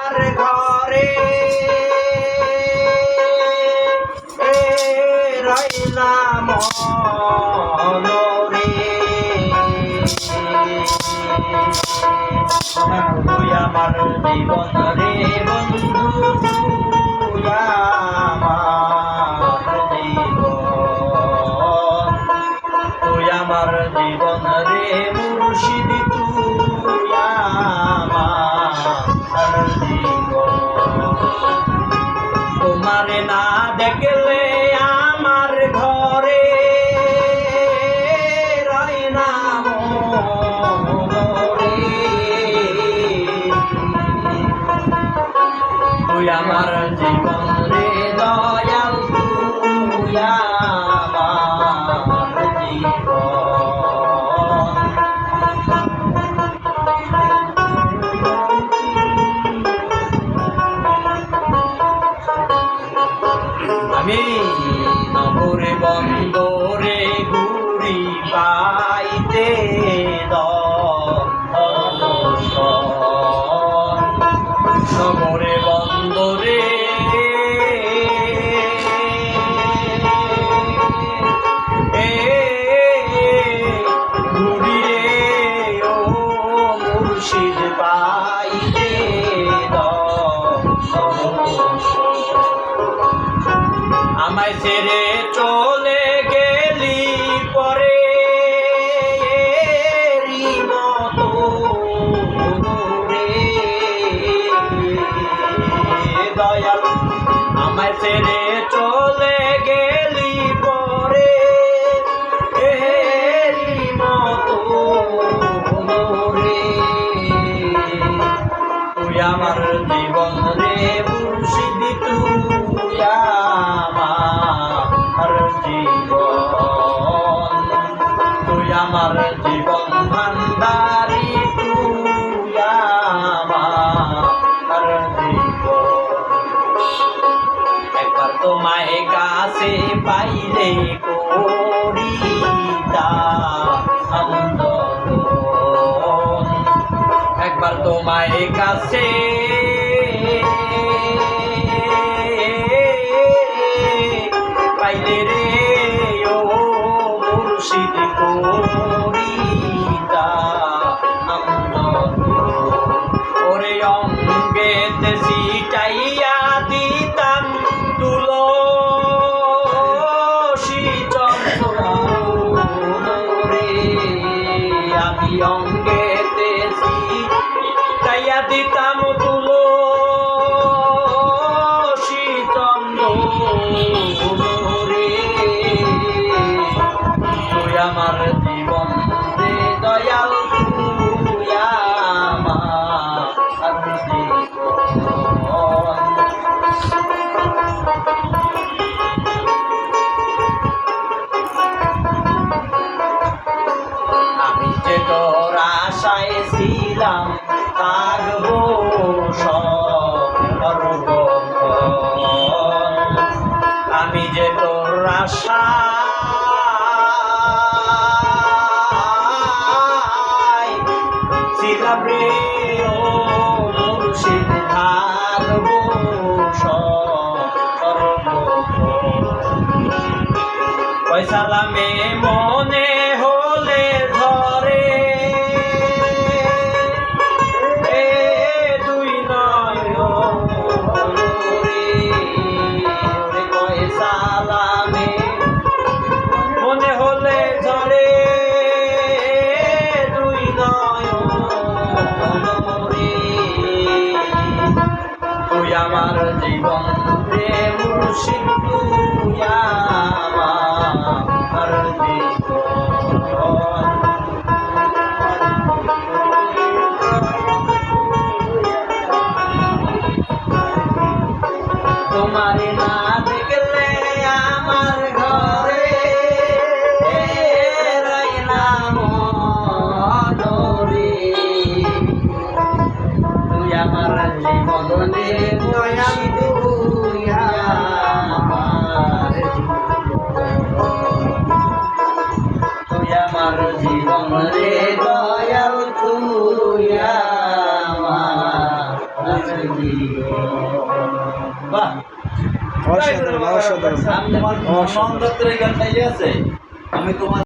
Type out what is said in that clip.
আমার ঘরে রইলাম রে তুই আমার জীবন রে বন্ধু তুই আমার জীবন তুই আমার জীবন রে মুর্শিদ তুই আমার জীবন তোমারে না দেখলে আমার ঘরে রয় না রে তুই আমার জীবন রে দয়াল তুই আমার আমি নগরে বন্দরে ঘুরি পাইতে নগরে বন্দরে ঘুরি রে ও মুর্শিদ পাইতে আমায় ছেড়ে চলে গেলি পরে মতো রে দয়াল আমায় ছেড়ে চলে গেলি পরে মতো রে তুই আমার জীবন রে মুর্শিদ তুই আমার জীবন তুই আমার জীবন ভান্ডারি তুই আমার জীবন একবার তোমায় কাছে পাইলে করিতা আন্দোলন একবার তোমায় কাছে পাইলে রে ও মুর্শিদ করিতা ওরে অঙ্গেতে সিটাইয়া দিতাম তুলসী চন্দ্র রে আমি অঙ্গেতে সিটাইয়া দিতাম তুলসী চন্দ্র আমার জীবন রে দয়াল তুই আমার জীবন আমি যে তোর আশায় ছিলাম থাকবো সর্বক্ষণ আমি যে তোর আশা রে ও মুর্শিদ থাকবো পয়সালামে মনে হলে ধরে দুই নয় রে পয়সালামে মনে হলে ধরে দুই নয় তুই আমার জীবন রে মুর্শিদ তুই আমার জীবন তোমারে না দেখলে আমার ঘরে রইলাম রে তুই আমার জীবন রে দয়াল তুই আমার তুই আমার জীবন রে দয়াল তুই আমার বাহ, অসাধারণ অসাধারণ তোমার দত্তের এই গানটা আছে, আমি তোমার